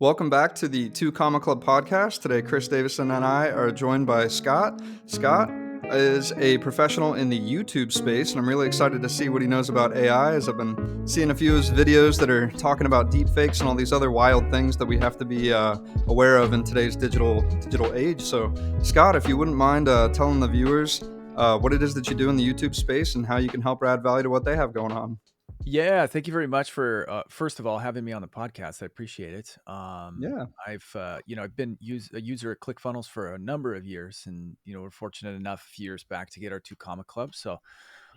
Welcome back to the Two Comma Club podcast. Today, Chris Davison and I are joined by Scott. Scott is a professional in the YouTube space, and I'm really excited to see what he knows about AI, as I've been seeing a few of his videos that are talking about deepfakes and all these other wild things that we have to be aware of in today's digital age. So, Scott, if you wouldn't mind telling the viewers what it is that you do in the YouTube space and how you can help or add value to what they have going on. Yeah, thank you very much for first of all having me on the podcast. I appreciate it. Yeah. I've been a user at ClickFunnels for a number of years, and we're fortunate enough a few years back to get our two comma club. So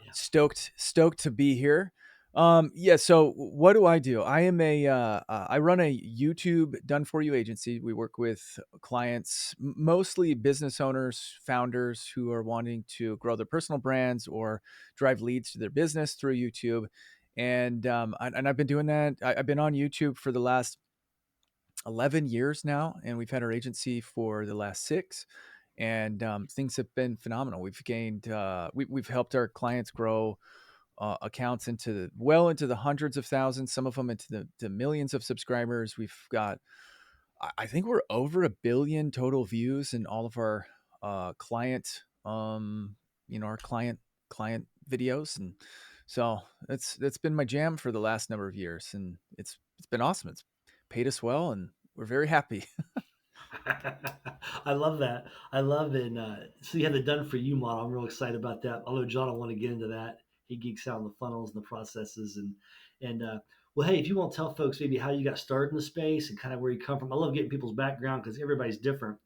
Yeah. stoked to be here. Yeah. So what do? I run a YouTube done for you agency. We work with clients, mostly business owners, founders who are wanting to grow their personal brands or drive leads to their business through YouTube. And I've been doing that. I've been on YouTube for the last 11 years now, and we've had our agency for the last 6. And things have been phenomenal. We've helped our clients grow accounts into the hundreds of thousands, some of them into the millions of subscribers. We've got, I think we're over 1 billion total views in all of our our client videos. And so that's been my jam for the last number of years, and it's been awesome. It's paid us well, and we're very happy. I love that. I love it. So you have the done for you model. I'm real excited about that. Although John, I want to get into that. He geeks out on the funnels and the processes and well, hey, if you want to tell folks maybe how you got started in the space and kind of where you come from. I love getting people's background because everybody's different.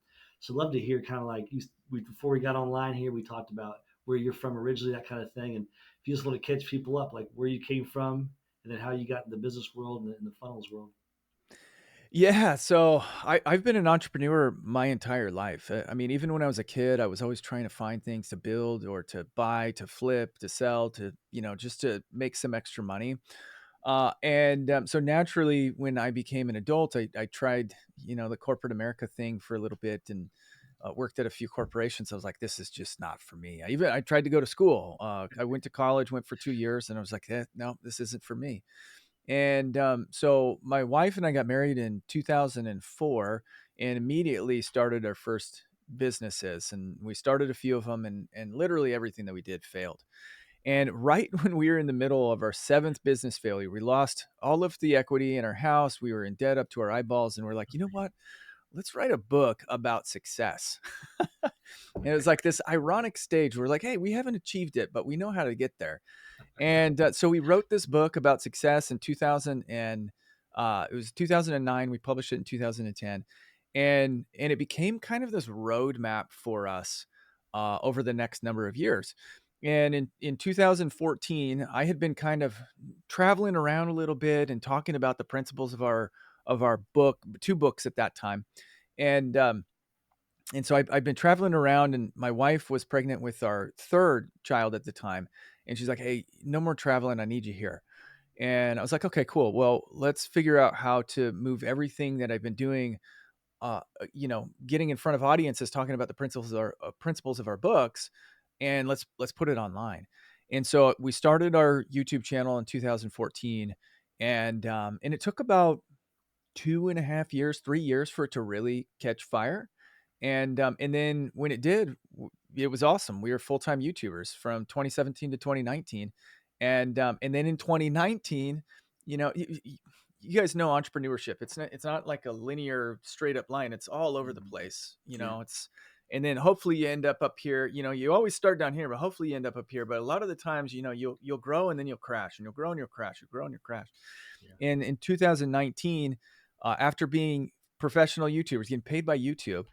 So love to hear kind of like before we got online here, we talked about where you're from originally, that kind of thing. And if you just want to catch people up, like where you came from and then how you got in the business world and the funnels world. Yeah, so I've been an entrepreneur my entire life. I mean, even when I was a kid, I was always trying to find things to build or to buy, to flip, to sell, just to make some extra money. So naturally, when I became an adult, I tried, the corporate America thing for a little bit, and worked at a few corporations. I was like, this is just not for me. I tried to go to school. I went to college, went for 2 years, and I was like, no, this isn't for me. And so my wife and I got married in 2004 and immediately started our first businesses. And we started a few of them, and literally everything that we did failed. And right when we were in the middle of our 7th business failure, we lost all of the equity in our house. We were in debt up to our eyeballs. And we're like, you know what? Let's write a book about success. And it was like this ironic stage where we're like, hey, we haven't achieved it, but we know how to get there. And so we wrote this book about success in 2000, and it was 2009. We published it in 2010, and it became kind of this roadmap for us over the next number of years. And in 2014, I had been kind of traveling around a little bit and talking about the principles of our book, 2 books at that time, and so I've been traveling around, and my wife was pregnant with our 3rd child at the time. And she's like, hey, no more traveling. I need you here. And I was like, okay, cool. Well, let's figure out how to move everything that I've been doing, getting in front of audiences, talking about the principles of our books, and let's put it online. And so we started our YouTube channel in 2014, and it took about 2.5 years, 3 years for it to really catch fire. And then when it did, it was awesome. We were full-time YouTubers from 2017 to 2019. And then in 2019, you guys know entrepreneurship. It's not like a linear straight up line. It's all over the place. Yeah. And then hopefully you end up here. You always start down here, but hopefully you end up here. But a lot of the times, you'll grow and then you'll crash, and you'll grow and you'll crash, you'll grow and you'll crash. Yeah. And in 2019, after being professional YouTubers, getting paid by YouTube,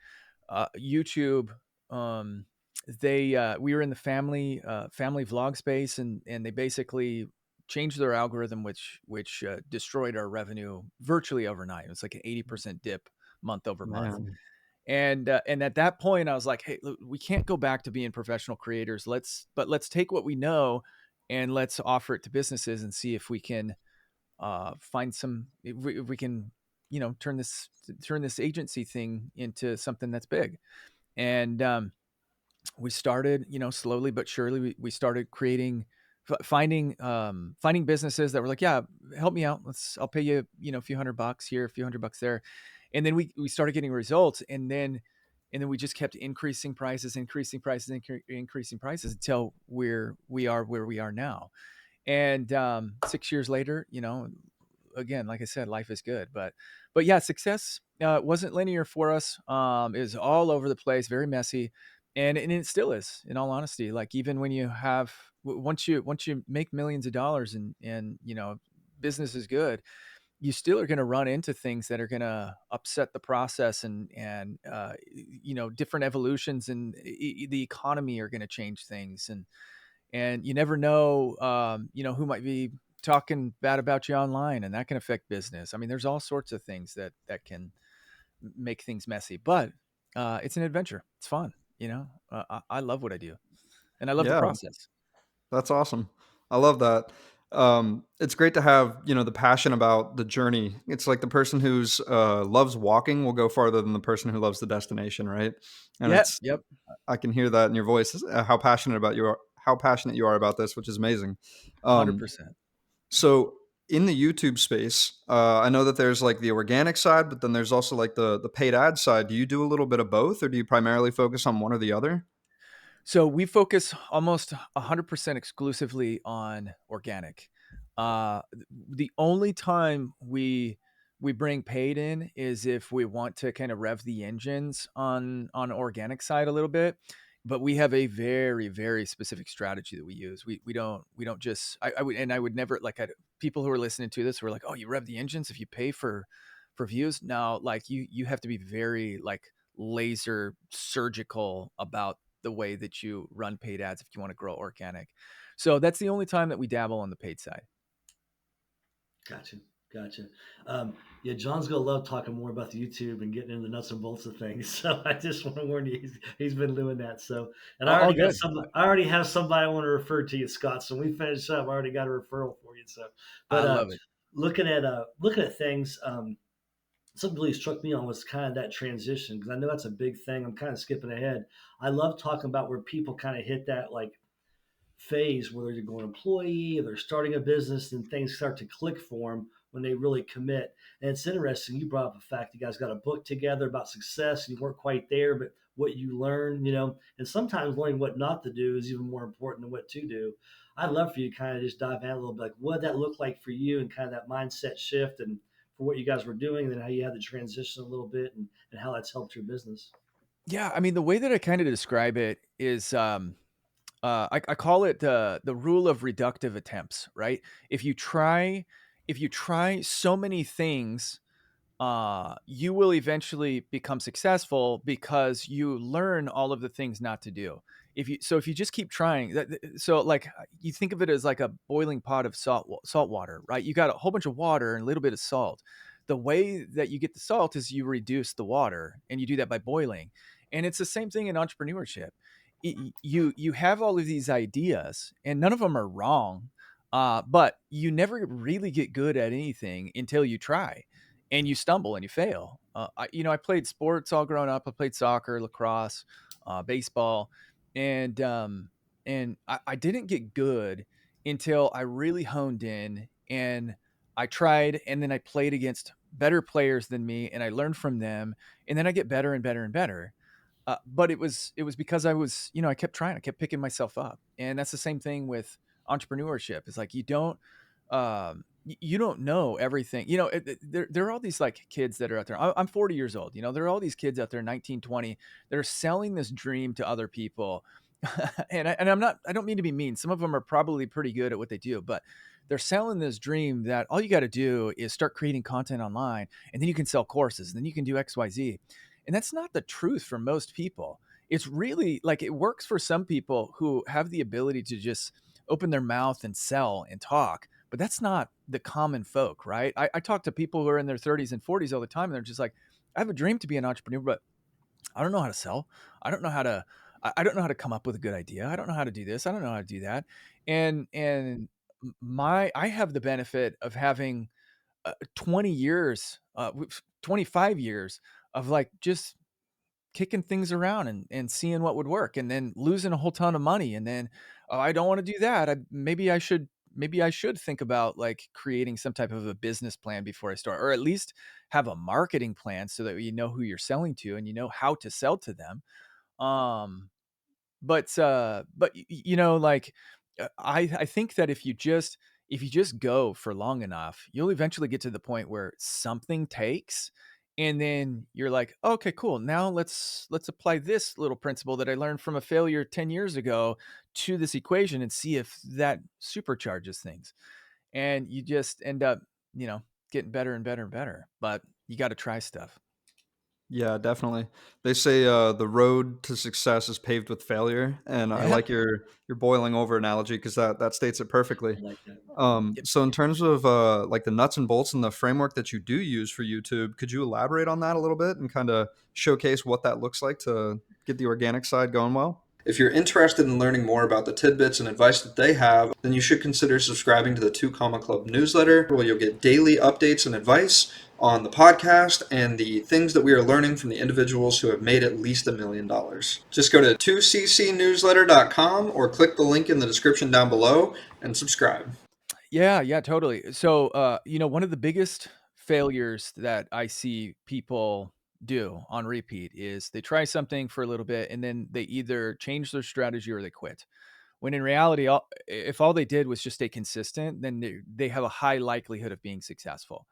um, we were in the family vlog space, and they basically changed their algorithm, which destroyed our revenue virtually overnight. It was like an 80% dip month over month. Man. And at that point, I was like, hey, look, we can't go back to being professional creators. Let's take what we know and let's offer it to businesses and see if we can find some if we can turn this agency thing into something that's big. And we started, slowly but surely, we started finding businesses that were like, yeah, help me out, I'll pay you, a few $100 here, a few $100 there. And then we started getting results, and then we just kept increasing prices, increasing prices until we are where we are now. And 6 years later, again, like I said, life is good. But yeah, success wasn't linear for us. It was all over the place, very messy, and it still is. In all honesty, like even when you have once you make millions of dollars and business is good, you still are going to run into things that are going to upset the process, and different evolutions and the economy are going to change things, and you never know, who might be talking bad about you online, and that can affect business. I mean, there's all sorts of things that can make things messy, but it's an adventure. It's fun. I love what I do, and I love the Yeah, process. that's awesome. I love that. It's great to have, the passion about the journey. It's like the person who's loves walking will go farther than the person who loves the destination, right? And Yep, it's yep, I can hear that in your voice, how passionate you are about this, which is amazing. Um, 100%. so in the YouTube space, I know that there's like the organic side, but then there's also like the paid ad side. Do you do a little bit of both, or do you primarily focus on one or the other? So we focus almost 100% exclusively on organic. The only time we bring paid in is if we want to kind of rev the engines on organic side a little bit. But we have a very, very specific strategy that we use. We don't just I would never like people who are listening to this who are like, oh, you rev the engines if you pay for views. Now, like you have to be very like laser surgical about the way that you run paid ads if you want to grow organic. So that's the only time that we dabble on the paid side. Gotcha. Gotcha. Yeah, John's gonna love talking more about the YouTube and getting into the nuts and bolts of things. So I just want to warn you, he's been doing that. So, and All good. I already have somebody I want to refer to you, Scott. So when we finish up, I already got a referral for you. So, I but love it. looking at things, something really struck me on was kind of that transition because I know that's a big thing. I'm kind of skipping ahead. I love talking about where people kind of hit that like phase where they're going employee or they're starting a business and things start to click for them when they really commit. And it's interesting. You brought up the fact you guys got a book together about success and you weren't quite there, but what you learn, and sometimes learning what not to do is even more important than what to do. I'd love for you to kind of just dive in a little bit, like what did that look like for you and kind of that mindset shift and for what you guys were doing, and then how you had to transition a little bit and how that's helped your business. Yeah, I mean, the way that I kind of describe it is, I call it the rule of reductive attempts, right? If you try, if you try so many things, you will eventually become successful because you learn all of the things not to do. If you just keep trying, so like you think of it as like a boiling pot of salt water, right? You got a whole bunch of water and a little bit of salt. The way that you get the salt is you reduce the water, and you do that by boiling. And it's the same thing in entrepreneurship. You have all of these ideas, and none of them are wrong, but you never really get good at anything until you try and you stumble and you fail. I played sports all growing up. I played soccer, lacrosse, baseball, and I didn't get good until I really honed in and I tried, and then I played against better players than me, and I learned from them, and then I get better and better and better. But it was because I kept trying. I kept picking myself up, and that's the same thing with entrepreneurship. It's like you don't know everything. There are all these like kids that are out there. I'm 40 years old. There are all these kids out there, 19, 20, that are selling this dream to other people. I don't mean to be mean. Some of them are probably pretty good at what they do, but they're selling this dream that all you got to do is start creating content online, and then you can sell courses, and then you can do XYZ. And that's not the truth for most people. It's really like it works for some people who have the ability to just open their mouth and sell and talk, but that's not the common folk, right? I talk to people who are in their 30s and 40s all the time, and they're just like, I have a dream to be an entrepreneur, but I don't know how to sell. I don't know how to I don't know how to come up with a good idea. I don't know how to do this. I don't know how to do that. And my I have the benefit of having 20 years, 25 years of like just kicking things around and seeing what would work, and then losing a whole ton of money, and then, "Oh, I don't wanna do that. Maybe I should maybe I should think about like creating some type of a business plan before I start, or at least have a marketing plan so that you know who you're selling to and you know how to sell to them. Um, like, I think that if you just go for long enough, you'll eventually get to the point where something takes, and then you're like, "Okay, cool. Now let's apply this little principle that I learned from a failure 10 years ago to this equation and see if that supercharges things." And you just end up, you know, getting better and better and better, but you gotta try stuff. Yeah, definitely. They say the road to success is paved with failure, and I Yeah. like your boiling over analogy because that states it perfectly. I like that. Yep. So in terms of like the nuts and bolts and the framework that you do use for YouTube, could you elaborate on that a little bit and kind of showcase what that looks like to get the organic side going well? If you're interested in learning more about the tidbits and advice that they have, then you should consider subscribing to the Two Comma Club newsletter, where you'll get daily updates and advice on the podcast and the things that we are learning from the individuals who have made at least $1 million. Just go to 2ccnewsletter.com or click the link in the description down below and subscribe. Yeah, yeah, totally. So, one of the biggest failures that I see people do on repeat is they try something for a little bit and then they either change their strategy or they quit. When in reality, if all they did was just stay consistent, then they have a high likelihood of being successful.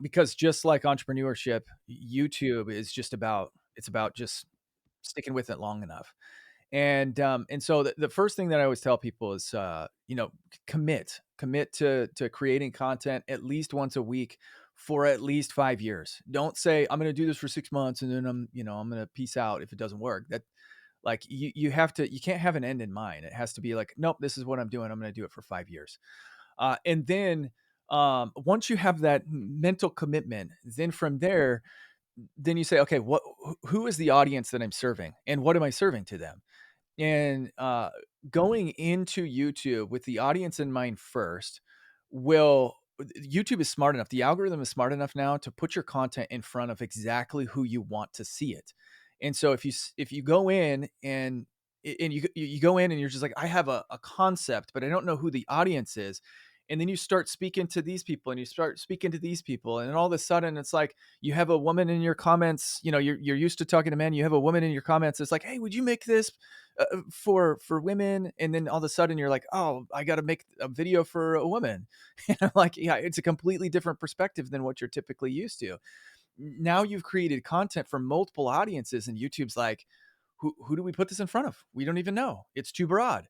Because just like entrepreneurship, YouTube is just about it's about just sticking with it long enough. And so the first thing that I always tell people is, commit to creating content at least once a week for at least 5 years. Don't say I'm going to do this for 6 months and then I'm going to peace out if it doesn't work. That like you can't have an end in mind. It has to be like, nope, this is what I'm doing. I'm going to do it for 5 years. And then once you have that mental commitment, then from there, then you say, okay, who is the audience that I'm serving, and what am I serving to them? And going into YouTube with the audience in mind first will YouTube is smart enough. The algorithm is smart enough now to put your content in front of exactly who you want to see it. And so if you go in and you go in and you're just like, I have a concept, but I don't know who the audience is. And then you start speaking to these people and you start speaking to these people. And then all of a sudden it's like you have a woman in your comments, you're used to talking to men. You have a woman in your comments. It's like, hey, would you make this for women? And then all of a sudden you're like, oh, I got to make a video for a woman. And I'm like, yeah, it's a completely different perspective than what you're typically used to. Now you've created content for multiple audiences, and YouTube's like, who do we put this in front of? We don't even know. It's too broad.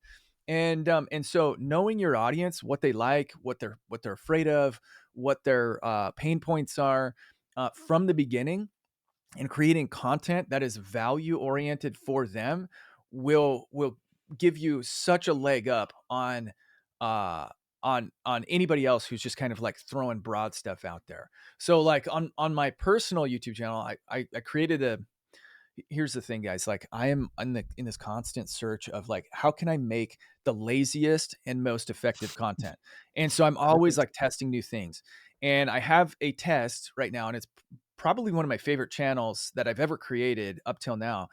And so knowing your audience, what they like, what they're afraid of, what their pain points are, from the beginning, and creating content that is value oriented for them will give you such a leg up uh on anybody else who's just kind of like throwing broad stuff out there. So like on my personal YouTube channel, I created a here's the thing, guys. Like I am in this constant search of like, how can I make the laziest and most effective content? And so I'm always Perfect. like testing new things. And I have a test right now, and it's probably one of my favorite channels that I've ever created up till now.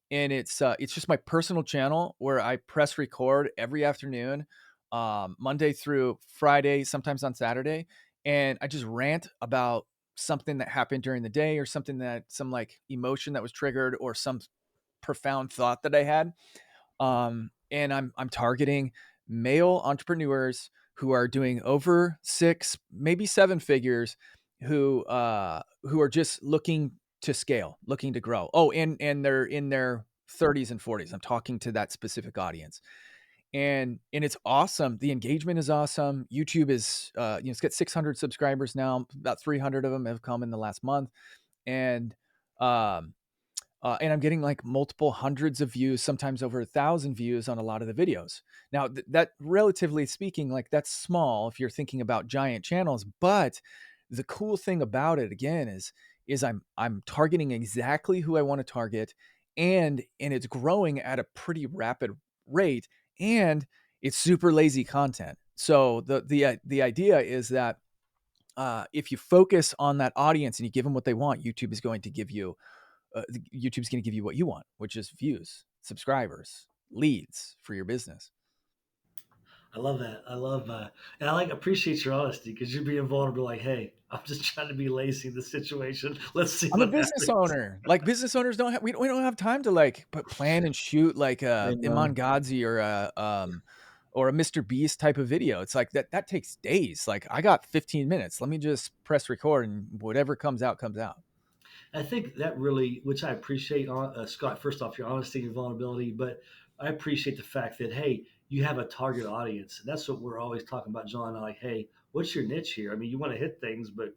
And it's just my personal channel where I press record every afternoon, Monday through Friday, sometimes on Saturday, and I just rant about something that happened during the day or something that some like emotion that was triggered or some profound thought that I had. And I'm targeting male entrepreneurs who are doing over 6, maybe 7 figures, who are just looking to scale, looking to grow. Oh, and they're in their 30s and 40s. I'm talking to that specific audience. And it's awesome. The engagement is awesome. YouTube is it's got 600 subscribers now. About 300 of them have come in the last month. And um and I'm getting like multiple hundreds of views, sometimes over 1,000 views on a lot of the videos. Now, that relatively speaking, like that's small if you're thinking about giant channels. But the cool thing about it again is I'm targeting exactly who I want to target, and it's growing at a pretty rapid rate, and it's super lazy content. So the idea is that if you focus on that audience and you give them what they want, YouTube's going to give you what you want, which is views, subscribers, leads for your business. I love that. And I like appreciate your honesty because you're being vulnerable. Like, hey, I'm just trying to be lazy in this situation. Let's see I'm a what business happens. owner. Like business owners don't have we don't have time to like plan and shoot like a Amen. Iman Gadzhi or a Mr. Beast type of video. It's like that takes days. Like I got 15 minutes. Let me just press record and whatever comes out comes out. I think that really, which I appreciate, Scott. First off, your honesty and vulnerability, but I appreciate the fact that hey, you have a target audience, and that's what we're always talking about, John. Like, hey, what's your niche here? I mean, you want to hit things, but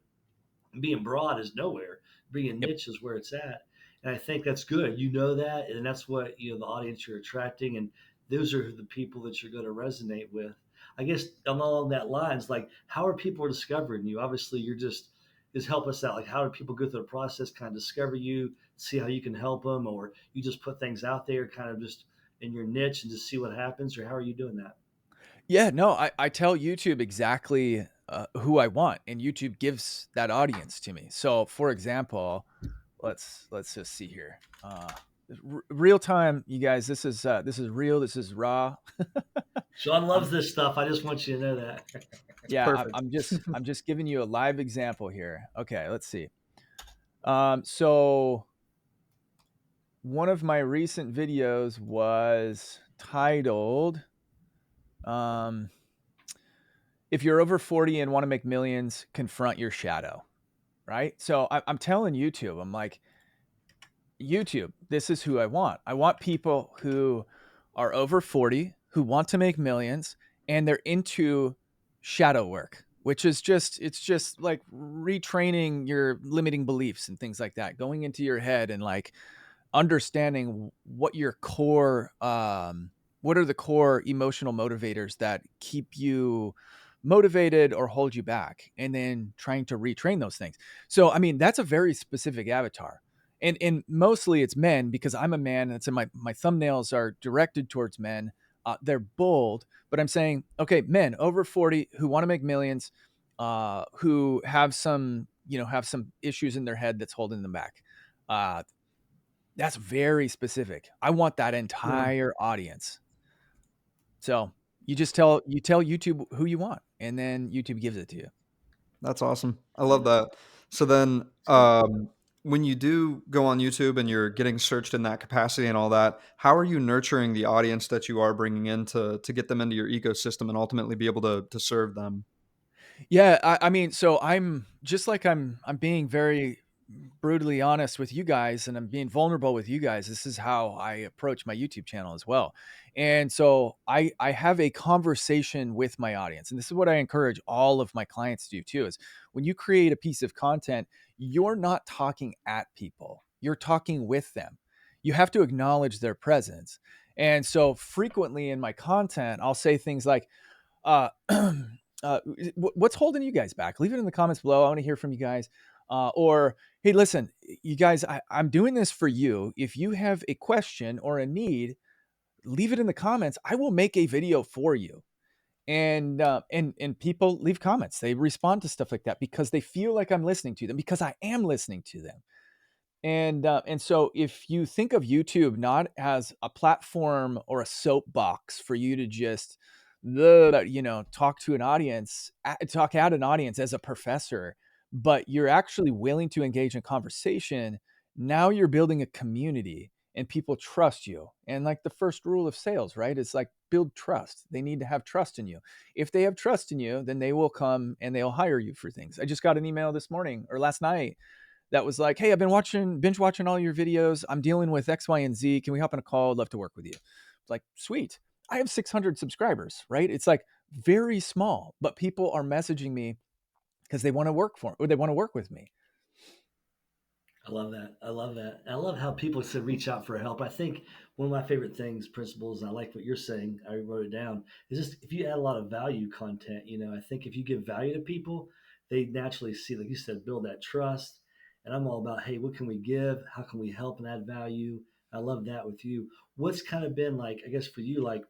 being broad is nowhere. Being Yep. niche is where it's at. And I think that's good. You know that, and that's what the audience you're attracting, and those are the people that you're going to resonate with. I guess along that lines, like how are people discovering you? Obviously, you're just help us out. Like how do people go through the process, kind of discover you, see how you can help them, or you just put things out there, kind of just in your niche and just see what happens, or how are you doing that? Yeah, no, I tell YouTube exactly who I want, and YouTube gives that audience to me. So, for example, let's just see here. Real time, you guys. This is real. This is raw. Sean loves I'm this stuff. I just want you to know that. yeah. Perfect. I'm just giving you a live example here. Okay, let's see. So one of my recent videos was titled um, "If you're over 40 and want to make millions, confront your shadow." Right. So I'm telling YouTube, I'm like, YouTube, this is who I want. I want people who are over 40, who want to make millions, and they're into shadow work, which is it's just like retraining your limiting beliefs and things like that, going into your head and like understanding what are the core emotional motivators that keep you motivated or hold you back, and then trying to retrain those things. So I mean, that's a very specific avatar, and mostly it's men because I'm a man, and it's in my thumbnails are directed towards men. They're bold, but I'm saying, okay, men over 40 who want to make millions, who have some have some issues in their head that's holding them back. That's very specific. I want that Yeah, entire audience. So you tell YouTube who you want, and then YouTube gives it to you. that's awesome. I Yeah, love that. So then, it's good. when you do go on YouTube and you're getting searched in that capacity and all that, how are you nurturing the audience that you are bringing in to get them into your ecosystem and ultimately be able to serve them? Yeah, I mean, so I'm just like I'm being very brutally honest with you guys, and I'm being vulnerable with you guys. This is how I approach my YouTube channel as well. And so I have a conversation with my audience. And this is what I encourage all of my clients to do too is when you create a piece of content, you're not talking at people. You're talking with them. You have to acknowledge their presence. And so frequently in my content, I'll say things like, uh, what's holding you guys back? Leave it in the comments below. I want to hear from you guys. Or, hey, listen, you guys, I'm doing this for you. If you have a question or a need, leave it in the comments. I will make a video for you. And people leave comments. They respond to stuff like that because they feel like I'm listening to them because I am listening to them. And so if you think of YouTube not as a platform or a soapbox for you to just talk to an audience, talk at an audience as a professor, but you're actually willing to engage in conversation, now you're building a community and people trust you. And like the first rule of sales, right? It's like build trust. They need to have trust in you. If they have trust in you, then they will come and they'll hire you for things. I just got an email this morning or last night that was like, "Hey, I've been binge watching all your videos. I'm dealing with X, Y, and Z. Can we hop on a call? I'd love to work with you." It's like, sweet. I have 600 subscribers, right? It's like very small, but people are messaging me because they want to work for or they want to work with me. I love that. I love that. I love how people said reach out for help. I think one of my favorite things, principles, and I like what you're saying. I wrote it down. Is just if you add a lot of value content, I think if you give value to people, they naturally see, like you said, build that trust. And I'm all about, hey, what can we give? How can we help and add value? I love that with you. What's kind of been like, I guess for you, like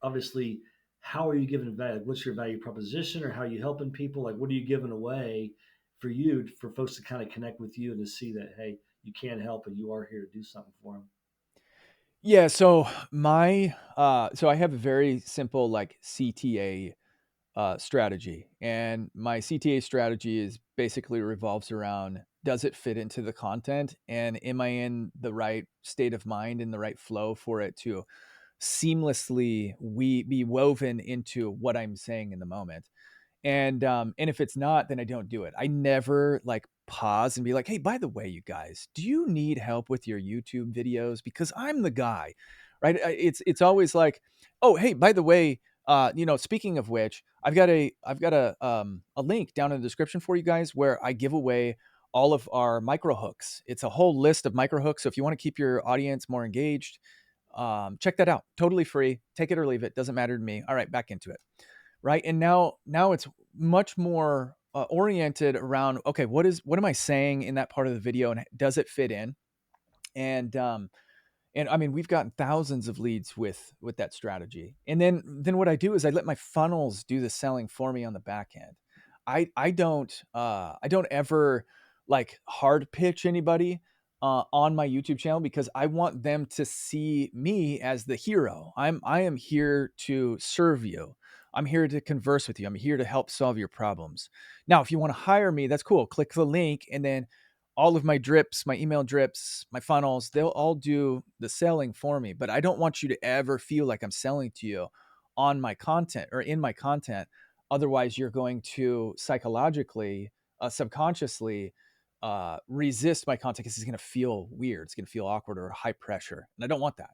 obviously, how are you giving value? What's your value proposition, or how are you helping people? Like, what are you giving away for you for folks to kind of connect with you and to see that hey, you can help and you are here to do something for them. Yeah, so I have a very simple like CTA strategy, and my CTA strategy is basically revolves around, does it fit into the content, and am I in the right state of mind, in the right flow for it to seamlessly we be woven into what I'm saying in the moment. And if it's not, then I don't do it. I never like pause and be like, "Hey, by the way, you guys, do you need help with your YouTube videos? Because I'm the guy." Right? It's always like, "Oh, hey, by the way, speaking of which, I've got a link down in the description for you guys where I give away all of our micro hooks. It's a whole list of micro hooks. So if you want to keep your audience more engaged, check that out. Totally free. Take it or leave it. Doesn't matter to me. All right, back into it. Right. And now it's much more oriented around, okay, what am I saying in that part of the video, and does it fit in? And um and I mean, we've gotten thousands of leads with that strategy. And then what I do is I let my funnels do the selling for me on the back end. I don't ever like hard pitch anybody on my YouTube channel, because I want them to see me as the hero. I am here to serve you. I'm here to converse with you. I'm here to help solve your problems. Now, if you want to hire me, that's cool. Click the link, and then all of my drips, my email drips, my funnels, they'll all do the selling for me. But I don't want you to ever feel like I'm selling to you on my content or in my content. Otherwise, you're going to psychologically, subconsciously resist my content, because it's going to feel weird. It's going to feel awkward or high pressure. And I don't want that.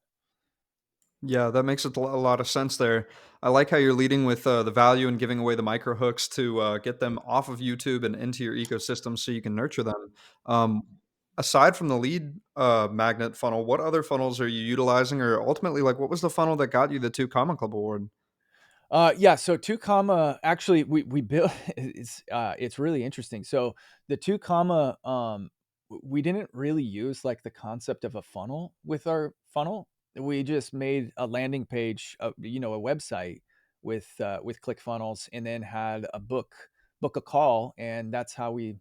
Yeah, that makes a lot of sense there. I like how you're leading with the value and giving away the micro hooks to get them off of YouTube and into your ecosystem so you can nurture them. Um, Aside from the lead magnet funnel, what other funnels are you utilizing, or ultimately, like, what was the funnel that got you the 2 Comma Club award? Yeah, so 2 comma, actually we built it's really interesting. So the 2 comma, we didn't really use like the concept of a funnel with our funnel. We just made a landing page, a website with ClickFunnels, and then had a book a call, and that's how we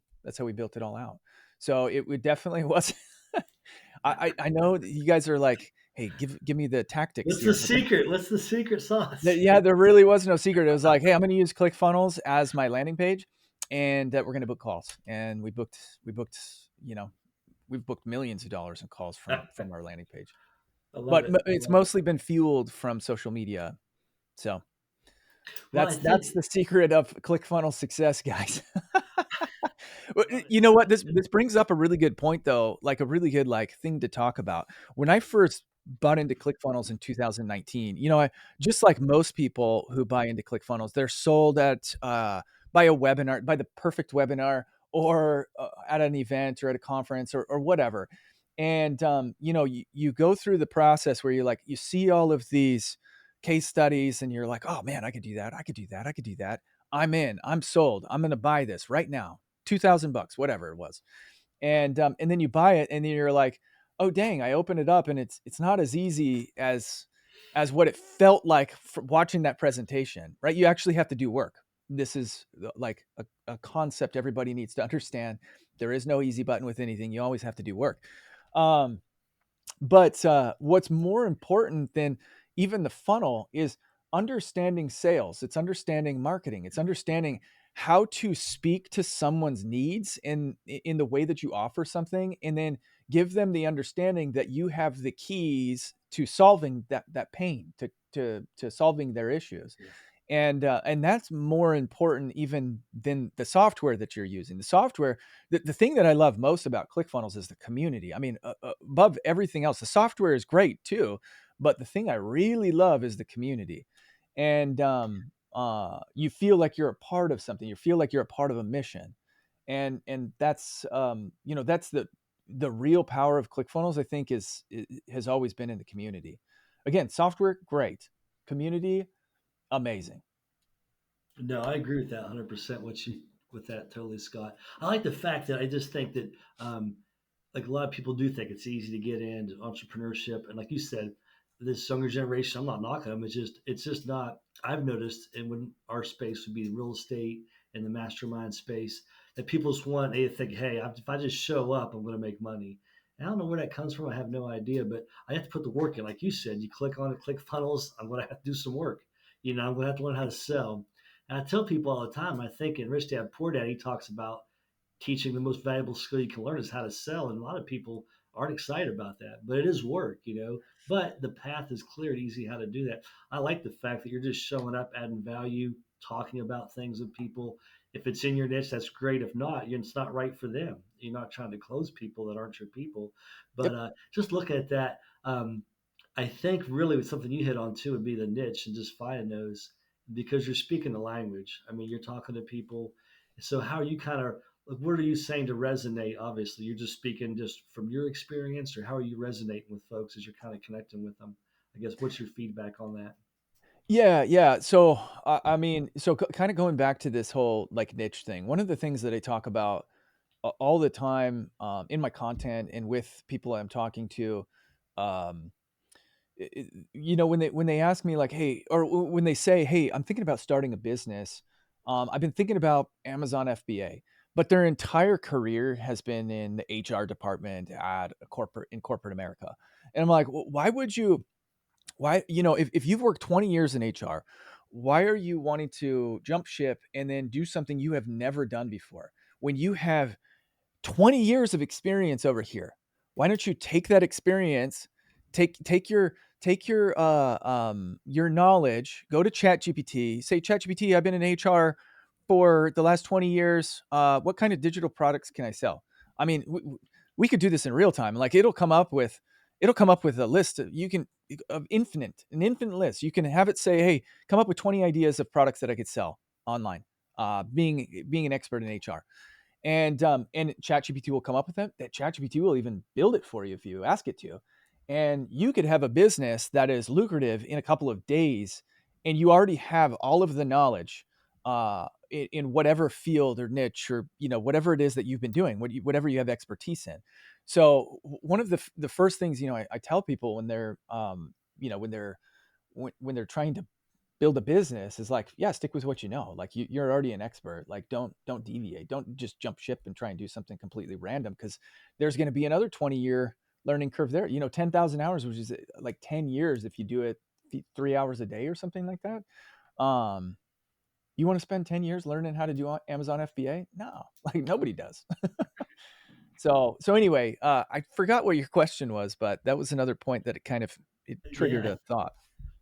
built it all out. So it definitely was. I know that you guys are like, "Hey, give me the tactics What's the here," but secret? What's the secret sauce? yeah, there really was no secret. It was like, "Hey, I'm gonna use ClickFunnels as my landing page, and that we're gonna book calls." And we booked, you know, we've booked millions of dollars in calls from our landing page. I love But it. I it's love it. mostly been fueled from social media. So Well, I that's think the secret of ClickFunnels success, guys. Well, you know what? This brings up a really good point, though, like a really good like thing to talk about. When I first bought into ClickFunnels in 2019, I just like most people who buy into ClickFunnels, they're sold at by a webinar, by the perfect webinar, or at an event or at a conference, or whatever. And you go through the process where you see all of these case studies, and you're like, oh man, I could do that. I could do that. I could do that. I'm in. I'm sold. I'm going to buy this right now. $2,000, whatever it was. And then you buy it, and then you're like, oh dang, I open it up, and it's not as easy as what it felt like watching that presentation, right? You actually have to do work. This is like a concept everybody needs to understand. There is no easy button with anything. You always have to do work. Um, but what's more important than even the funnel is understanding sales. It's understanding marketing. It's understanding how to speak to someone's needs in the way that you offer something, and then give them the understanding that you have the keys to solving that pain, to solving their issues. yeah. And that's more important even than the software that you're using. The software, the thing that I love most about ClickFunnels is the community. I mean, above everything else, the software is great too, but the thing I really love is the community. And you feel like you're a part of something. You feel like you're a part of a mission, and that's the real power of ClickFunnels. I think has always been in the community. Again, software great, community amazing. No, I agree with that 100%. With that totally, Scott. I like the fact that I just think that like a lot of people do think it's easy to get into entrepreneurship, and like you said, this younger generation, I'm not knocking them. It's just not. I've noticed, and when our space would be real estate and the mastermind space, that people just want, they think, hey, if I just show up, I'm going to make money. And I don't know where that comes from. I have no idea, but I have to put the work in. Like you said, you click on it, click funnels. I'm going to have to do some work. I'm going to have to learn how to sell. And I tell people all the time, I think in Rich Dad Poor Dad, he talks about teaching the most valuable skill you can learn is how to sell. And a lot of people aren't excited about that, but it is work. But the path is clear and easy how to do that. I like the fact that you're just showing up, adding value, talking about things with people. If it's in your niche, that's great. If not, it's not right for them. You're not trying to close people that aren't your people. But Yep. just look at that. I think really something you hit on too would be the niche and just finding those because you're speaking the language. I mean, you're talking to people. So how are you kind of what are you saying to resonate? Obviously, you're just speaking just from your experience, or how are you resonating with folks as you're kind of connecting with them? I guess what's your feedback on that? Yeah, yeah. So, I mean, so kind of going back to this whole like niche thing. One of the things that I talk about all the time in my content and with people I'm talking to, um, when they ask me like, hey, or when they say, hey, I'm thinking about starting a business. I've been thinking about Amazon FBA, but their entire career has been in the HR department at a corporate in corporate America. And I'm like, why would you? Why, if you've worked 20 years in HR, why are you wanting to jump ship and then do something you have never done before when you have 20 years of experience over here? Why don't you take that experience, take your knowledge, go to ChatGPT, say, ChatGPT, I've been in HR for the last 20 years. What kind of digital products can I sell? I mean, we could do this in real time. Like it'll come up with a list of an infinite list. You can have it say, hey, come up with 20 ideas of products that I could sell online. Being an expert in HR, and ChatGPT will come up with it. That ChatGPT will even build it for you if you ask it to, and you could have a business that is lucrative in a couple of days, and you already have all of the knowledge in whatever field or niche or whatever it is that you've been doing, whatever you have expertise in. So one of the first things I tell people when they're when they're trying to build a business is like, yeah, stick with what you know. Like you're already an expert. Like don't deviate. Don't just jump ship and try and do something completely random because there's going to be another 20-year learning curve there. 10,000 hours, which is like 10 years if you do it 3 hours a day or something like that. Um, you want to spend 10 years learning how to do Amazon FBA? No, like nobody does. So anyway, I forgot what your question was, but that was another point that it triggered Yeah, a thought.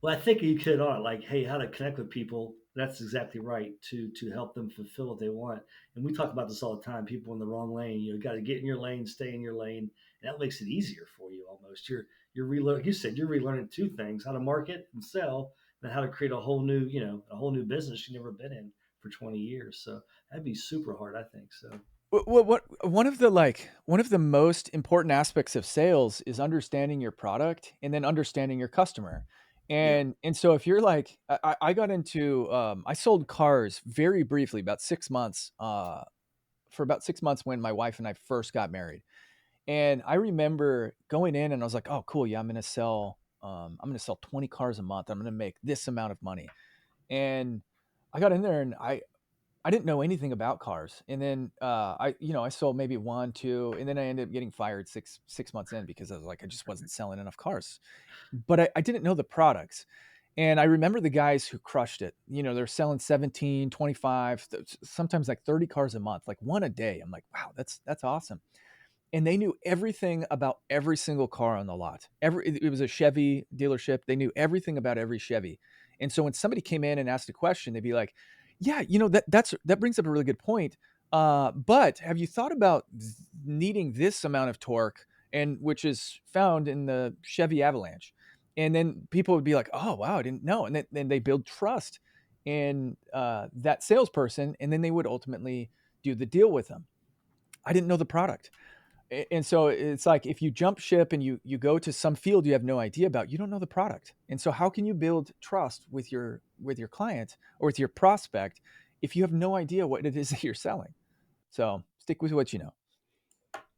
well, I think you hit on it, like, hey, how to connect with people. That's exactly right to help them fulfill what they want. And we talk about this all the time. People in the wrong lane, got to get in your lane, stay in your lane, and that makes it easier for you. Almost, you're relearning. You said you're relearning two things: how to market and sell, and how to create a whole new business you never been in for 20 years. So that'd be super hard, I think. So One of the most important aspects of sales is understanding your product and then understanding your customer. yeah, And so if you're like, I got into, I sold cars very briefly, about 6 months, for about 6 months when my wife and I first got married. And I remember going in and I was like, oh, cool. Yeah, I'm going to sell 20 cars a month. I'm going to make this amount of money. And I got in there and I didn't know anything about cars, and then I sold maybe one, two, and then I ended up getting fired six months in because I was like I just wasn't selling enough cars, but I didn't know the products, and I remember the guys who crushed it. They're selling 17, 25, sometimes like 30 cars a month, like one a day. I'm like, wow, that's awesome, and they knew everything about every single car on the lot. It was a Chevy dealership. They knew everything about every Chevy. And so when somebody came in and asked a question, they'd be like, "Yeah, that brings up a really good point. But have you thought about needing this amount of torque, and which is found in the Chevy Avalanche?" And then people would be like, "Oh, wow, I didn't know." And then they build trust in that salesperson, and then they would ultimately do the deal with them. I didn't know the product. And so it's like if you jump ship and you go to some field you have no idea about, you don't know the product. And so how can you build trust with your client or with your prospect if you have no idea what it is that you're selling? So stick with what you know.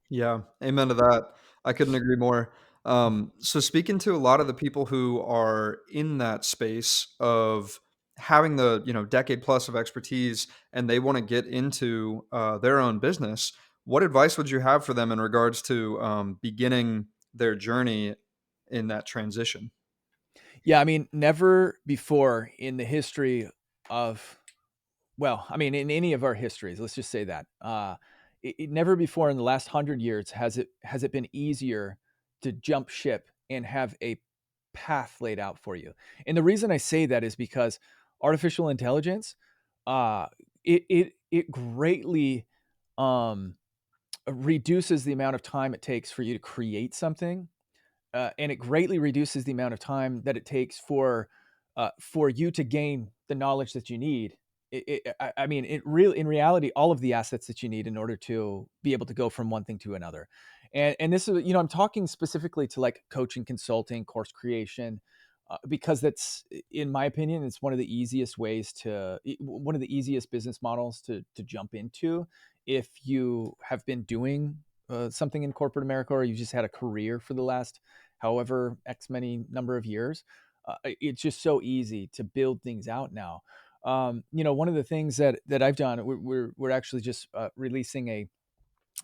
Yeah, amen to that. I couldn't agree more. So speaking to a lot of the people who are in that space of having the decade plus of expertise, and they want to get into their own business, What advice would you have for them in regards to beginning their journey in that transition? Yeah, I mean, never before in the history of, well, I mean, in any of our histories, let's just say that, never before in the last 100 years has it been easier to jump ship and have a path laid out for you. And the reason I say that is because artificial intelligence, uh, it greatly um, reduces the amount of time it takes for you to create something, and it greatly reduces the amount of time that it takes for you to gain the knowledge that you need. I mean, it really, in reality, all of the assets that you need in order to be able to go from one thing to another. And this is, I'm talking specifically to like coaching, consulting, course creation, because that's, in my opinion, it's one of the easiest ways to, one of the easiest business models to jump into if you have been doing something in corporate America, or you just had a career for the last however X many number of years. It's just so easy to build things out now. One of the things that I've done, we're actually just releasing a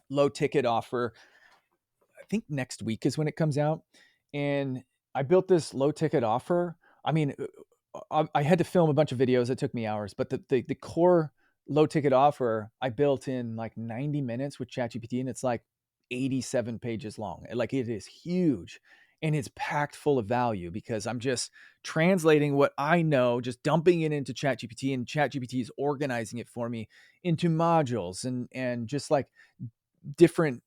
low ticket offer. I think next week is when it comes out, and I built this low ticket offer. I mean, I had to film a bunch of videos. It took me hours, but the core low ticket offer I built in like 90 minutes with ChatGPT, and it's like 87 pages long. Like, it is huge, and it's packed full of value because I'm just translating what I know, just dumping it into ChatGPT, and ChatGPT is organizing it for me into modules and just like different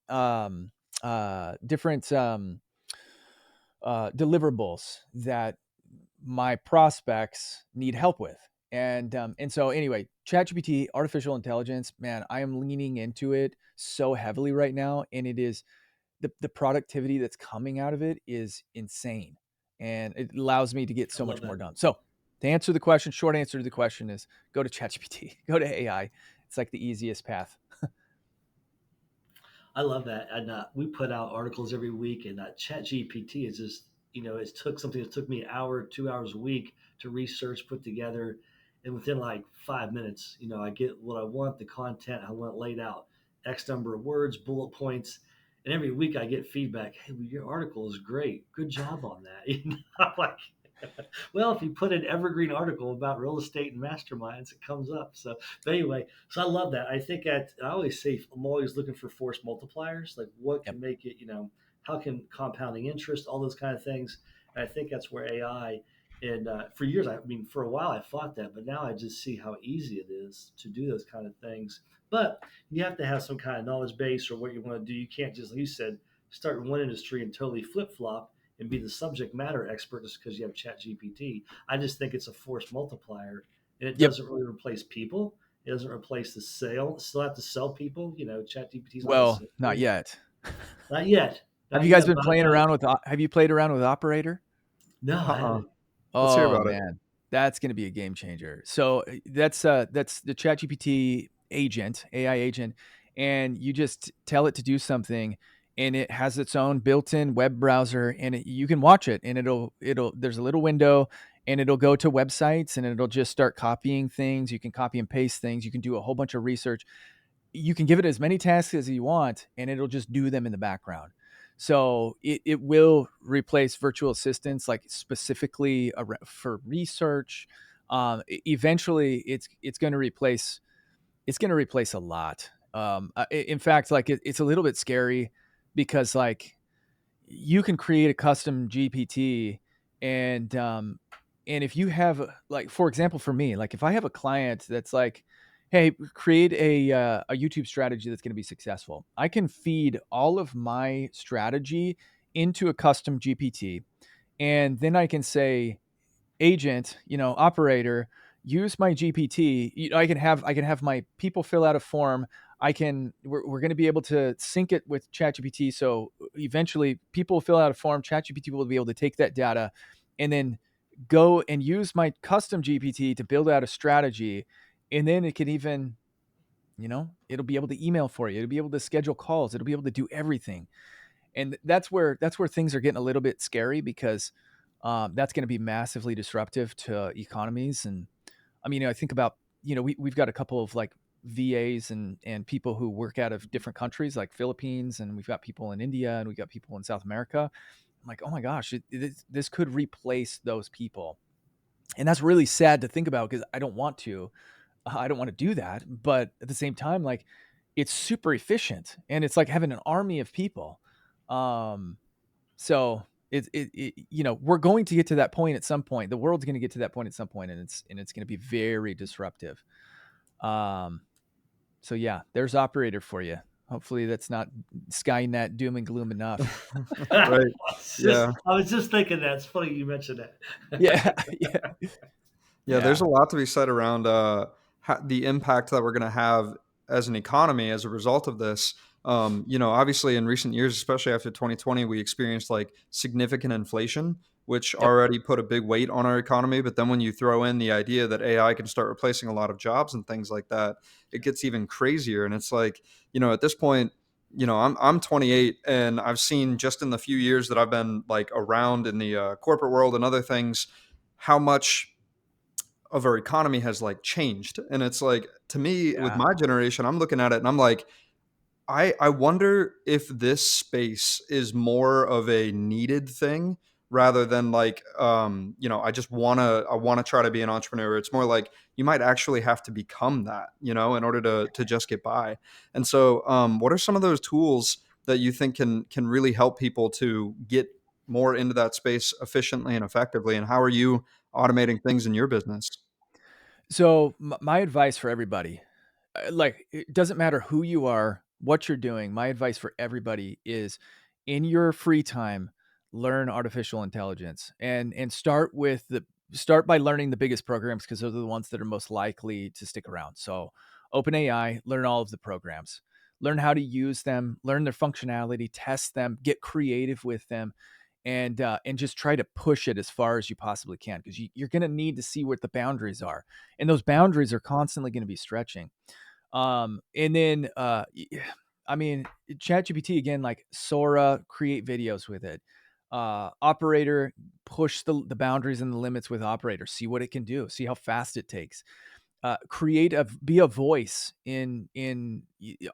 different deliverables that my prospects need help with. And so anyway, ChatGPT, artificial intelligence, man, I am leaning into it so heavily right now, and it is the productivity that's coming out of it is insane, and it allows me to get I so love much more that. done. So to answer the question, short answer to the question is go to ChatGPT, go to AI. It's like the easiest path. I love that. And we put out articles every week, and Chat GPT is just, it took something that took me an hour, 2 hours a week to research, put together. And within like 5 minutes, I get what I want, the content I want laid out, X number of words, bullet points. And every week I get feedback. Hey, well, your article is great. Good job on that. I'm like, well, if you put an evergreen article about real estate and masterminds, it comes up. So, but anyway, so I love that. I think I always say I'm always looking for force multipliers, like what Yep. can make it, how can compounding interest, all those kind of things. And I think that's where AI, and for years, I mean, for a while I fought that, but now I just see how easy it is to do those kind of things. But you have to have some kind of knowledge base or what you want to do. You can't just, like you said, start in one industry and totally flip flop and be the subject matter expert just because you have Chat GPT. I just think it's a force multiplier, and it Yep. doesn't really replace people. It doesn't replace the sale. Still have to sell people. Chat GPT is not a Well, not salesman. yet. Not yet. Have Not you guys yet. been But I playing got. around with have you played around with Operator? No, I Uh-uh. haven't. Let's hear Oh about it. man, that's going to be a game changer. So that's the ChatGPT agent, AI agent, and you just tell it to do something, and it has its own built-in web browser, and you can watch it, and it'll there's a little window, and it'll go to websites, and it'll just start copying things. You can copy and paste things. You can do a whole bunch of research. You can give it as many tasks as you want, and it'll just do them in the background. So it will replace virtual assistants, like specifically for research. Eventually, it's going to replace a lot. In fact, like it's a little bit scary because like you can create a custom GPT, and and if you have, like, for example, for me, like if I have a client that's like, hey, create a YouTube strategy that's going to be successful, I can feed all of my strategy into a custom GPT, and then I can say, agent, operator, use my GPT. I can have my people fill out a form. We're going to be able to sync it with ChatGPT. So eventually people fill out a form, ChatGPT will be able to take that data and then go and use my custom GPT to build out a strategy. And then it can even, it'll be able to email for you. It'll be able to schedule calls. It'll be able to do everything. And that's where things are getting a little bit scary because that's going to be massively disruptive to economies. And I mean, I think about, we've got a couple of like VAs and people who work out of different countries like Philippines, and we've got people in India, and we've got people in South America. I'm like, oh my gosh, this could replace those people. And that's really sad to think about because I don't want to do that. But at the same time, like it's super efficient and it's like having an army of people. Um, so we're going to get to that point at some point. The world's going to get to that point at some point, and it's going to be very disruptive. Um, so yeah, there's operator for you. Hopefully that's not Skynet doom and gloom enough. Right. Yeah. I was just thinking that. It's funny you mentioned that. Yeah, yeah, Yeah, there's yeah, a lot to be said around the impact that we're going to have as an economy as a result of this. Obviously, in recent years, especially after 2020, we experienced like significant inflation, which yep, already put a big weight on our economy. But then when you throw in the idea that AI can start replacing a lot of jobs and things like that, it gets even crazier. And it's like, at this point, I'm 28, and I've seen just in the few years that I've been like around in the corporate world and other things, how much of our economy has like changed. And it's like, to me, with yeah. my generation, I'm looking at it and I'm like, I wonder if this space is more of a needed thing rather than like, I want to try to be an entrepreneur. It's more like you might actually have to become that, in order to just get by. And so what are some of those tools that you think can really help people to get more into that space efficiently and effectively? And how are you automating things in your business? So my advice for everybody, like it doesn't matter who you are, what you're doing. My advice for everybody is in your free time, learn artificial intelligence and start by learning the biggest programs because those are the ones that are most likely to stick around. So OpenAI, learn all of the programs. Learn how to use them, learn their functionality, test them, get creative with them, and just try to push it as far as you possibly can because you're going to need to see what the boundaries are, and those boundaries are constantly going to be stretching. And then I mean, ChatGPT again, like Sora, create videos with it. Operator, push the boundaries and the limits with Operator. See what it can do. See how fast it takes. Be a voice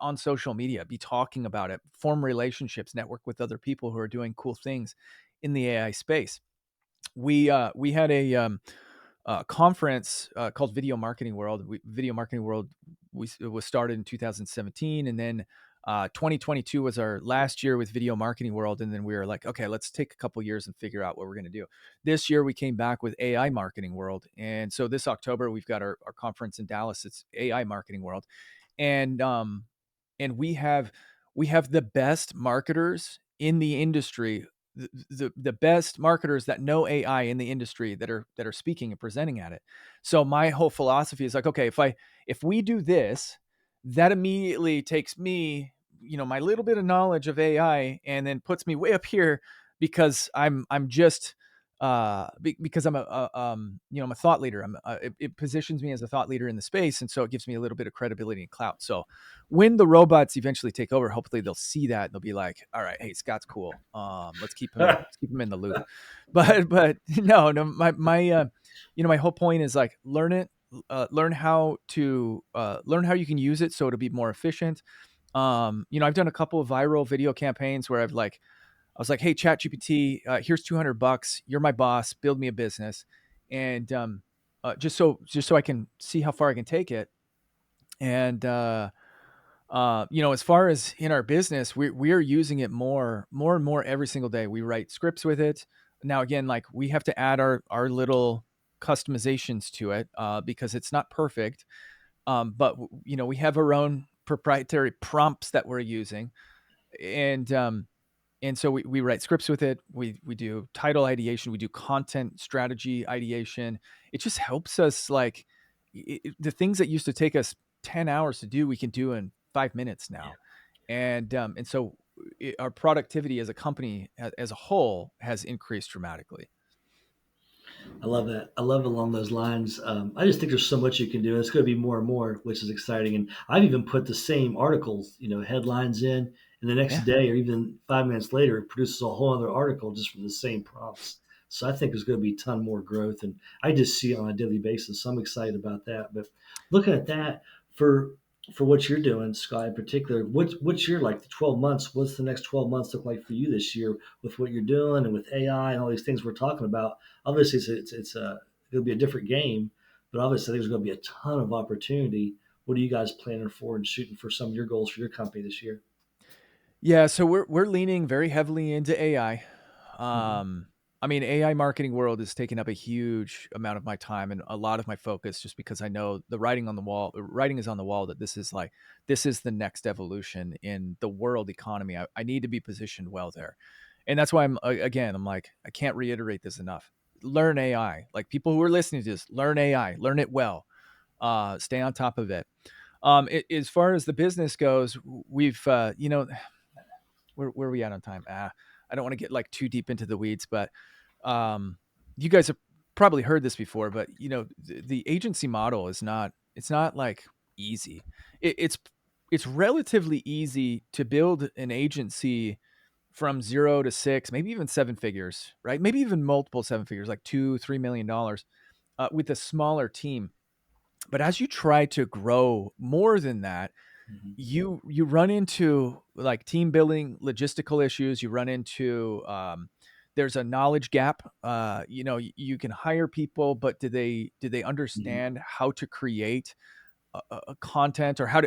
on social media. Be talking about it. Form relationships. Network with other people who are doing cool things in the AI space. We had a conference called Video Marketing World. Video Marketing World it was started in 2017, and then 2022 was our last year with Video Marketing World. And then we were like, okay, let's take a couple years and figure out what we're going to do. This year we came back with AI Marketing World, and so this October we've got our conference in Dallas. It's AI Marketing World, and we have the best marketers in the industry, the best marketers that know AI in the industry that are speaking and presenting at it. So my whole philosophy is like, okay, if we do this, that immediately takes me, my little bit of knowledge of AI and then puts me way up here because I'm just because I'm a thought leader. It positions me as a thought leader in the space, and so it gives me a little bit of credibility and clout. So when the robots eventually take over, hopefully they'll see that and they'll be like, all right, hey, Scott's cool. Let's keep him in the loop. But no, my whole point is like learn it, learn how you can use it so it'll be more efficient. I've done a couple of viral video campaigns where I was like, hey, ChatGPT, here's $200. You're my boss. Build me a business, and just so I can see how far I can take it. And as far as in our business, we are using it more and more every single day. We write scripts with it. Now, again, like we have to add our little customizations to it because it's not perfect. But we have our own proprietary prompts that we're using, and so we write scripts with it. We do title ideation. We do content strategy ideation. It just helps us like the things that used to take us 10 hours to do, we can do in 5 minutes now. And so our productivity as a company as a whole has increased dramatically. I love that. I love along those lines. I just think there's so much you can do. It's going to be more and more, which is exciting. And I've even put the same articles, headlines in, and the next Yeah. day or even 5 minutes later, it produces a whole other article just from the same prompts. So I think there's going to be a ton more growth, and I just see it on a daily basis. So I'm excited about that. But looking at that for for what you're doing, Scott, in particular, what's your like the 12 months? What's the next 12 months look like for you this year with what you're doing and with AI and all these things we're talking about? Obviously, it'll be a different game, but obviously there's going to be a ton of opportunity. What are you guys planning for and shooting for some of your goals for your company this year? Yeah, so we're leaning very heavily into AI. Mm-hmm. I mean, AI marketing world is taking up a huge amount of my time and a lot of my focus, just because I know the writing on the wall, writing is on the wall that this is the next evolution in the world economy. I need to be positioned well there, and that's why again, I'm like, I can't reiterate this enough. Learn AI. Like, people who are listening to this, learn AI, learn it well. Stay on top of it. As far as the business goes, we've where are we at on time? I don't want to get like too deep into the weeds, but um, you guys have probably heard this before, but the agency model is not, it's not like easy. It's relatively easy to build an agency from 0 to 6, maybe even 7 figures, right? Maybe even multiple 7 figures, like $2-3 million, with a smaller team. But as you try to grow more than that, Mm-hmm. you run into like team building logistical issues. You run into there's a knowledge gap. You can hire people, but do they Mm-hmm. understand how to create a content, or how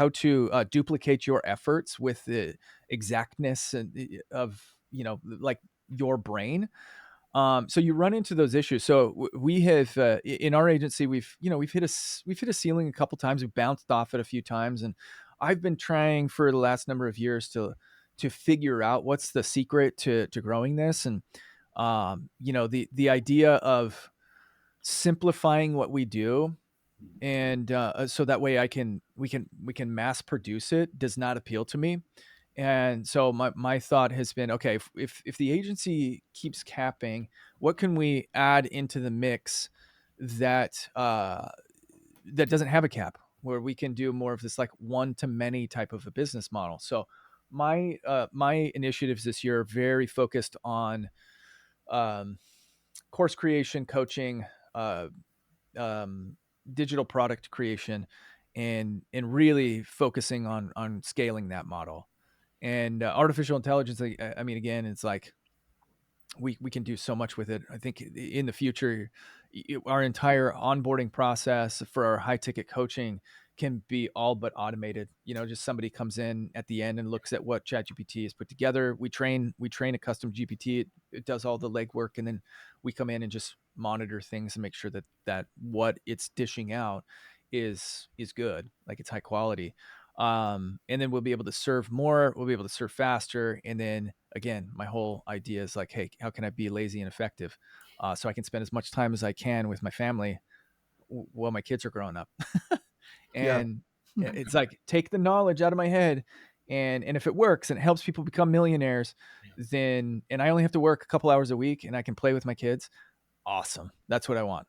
to duplicate your efforts with the exactness of like your brain. So you run into those issues. So we have in our agency, we've hit a ceiling a couple times. We've bounced off it a few times, and I've been trying for the last number of years to figure out what's the secret to growing this. And the idea of simplifying what we do, and so that way we can mass produce it, does not appeal to me. And so my thought has been, okay, if the agency keeps capping, what can we add into the mix that that doesn't have a cap, where we can do more of this like one to many type of a business model. So my initiatives this year are very focused on um, course creation, coaching, uh, um, digital product creation, and really focusing on scaling that model. And artificial intelligence, I mean, again, it's like we can do so much with it. I think in the future, our entire onboarding process for our high ticket coaching can be all but automated. Just somebody comes in at the end and looks at what ChatGPT has put together. We train a custom GPT. It does all the legwork, and then we come in and just monitor things and make sure that what it's dishing out is good, like it's high quality. And then we'll be able to serve more, we'll be able to serve faster. And then again, my whole idea is like, hey, how can I be lazy and effective, so I can spend as much time as I can with my family while my kids are growing up. Yeah. And it's like, take the knowledge out of my head, and if it works and it helps people become millionaires, then, and I only have to work a couple hours a week and I can play with my kids, awesome, that's what I want.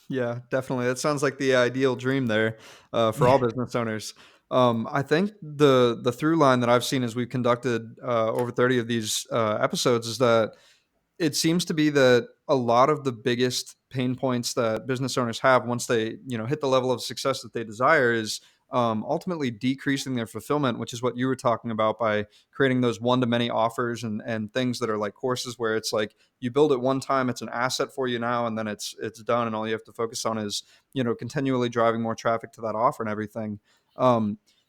Yeah, definitely. That sounds like the ideal dream there, for all Yeah. business owners. I think the through line that I've seen as we've conducted over 30 of these episodes is that it seems to be that a lot of the biggest pain points that business owners have once they hit the level of success that they desire is ultimately decreasing their fulfillment, which is what you were talking about by creating those one to many offers and things that are like courses where it's like you build it one time, it's an asset for you now, and then it's done, and all you have to focus on is continually driving more traffic to that offer and everything.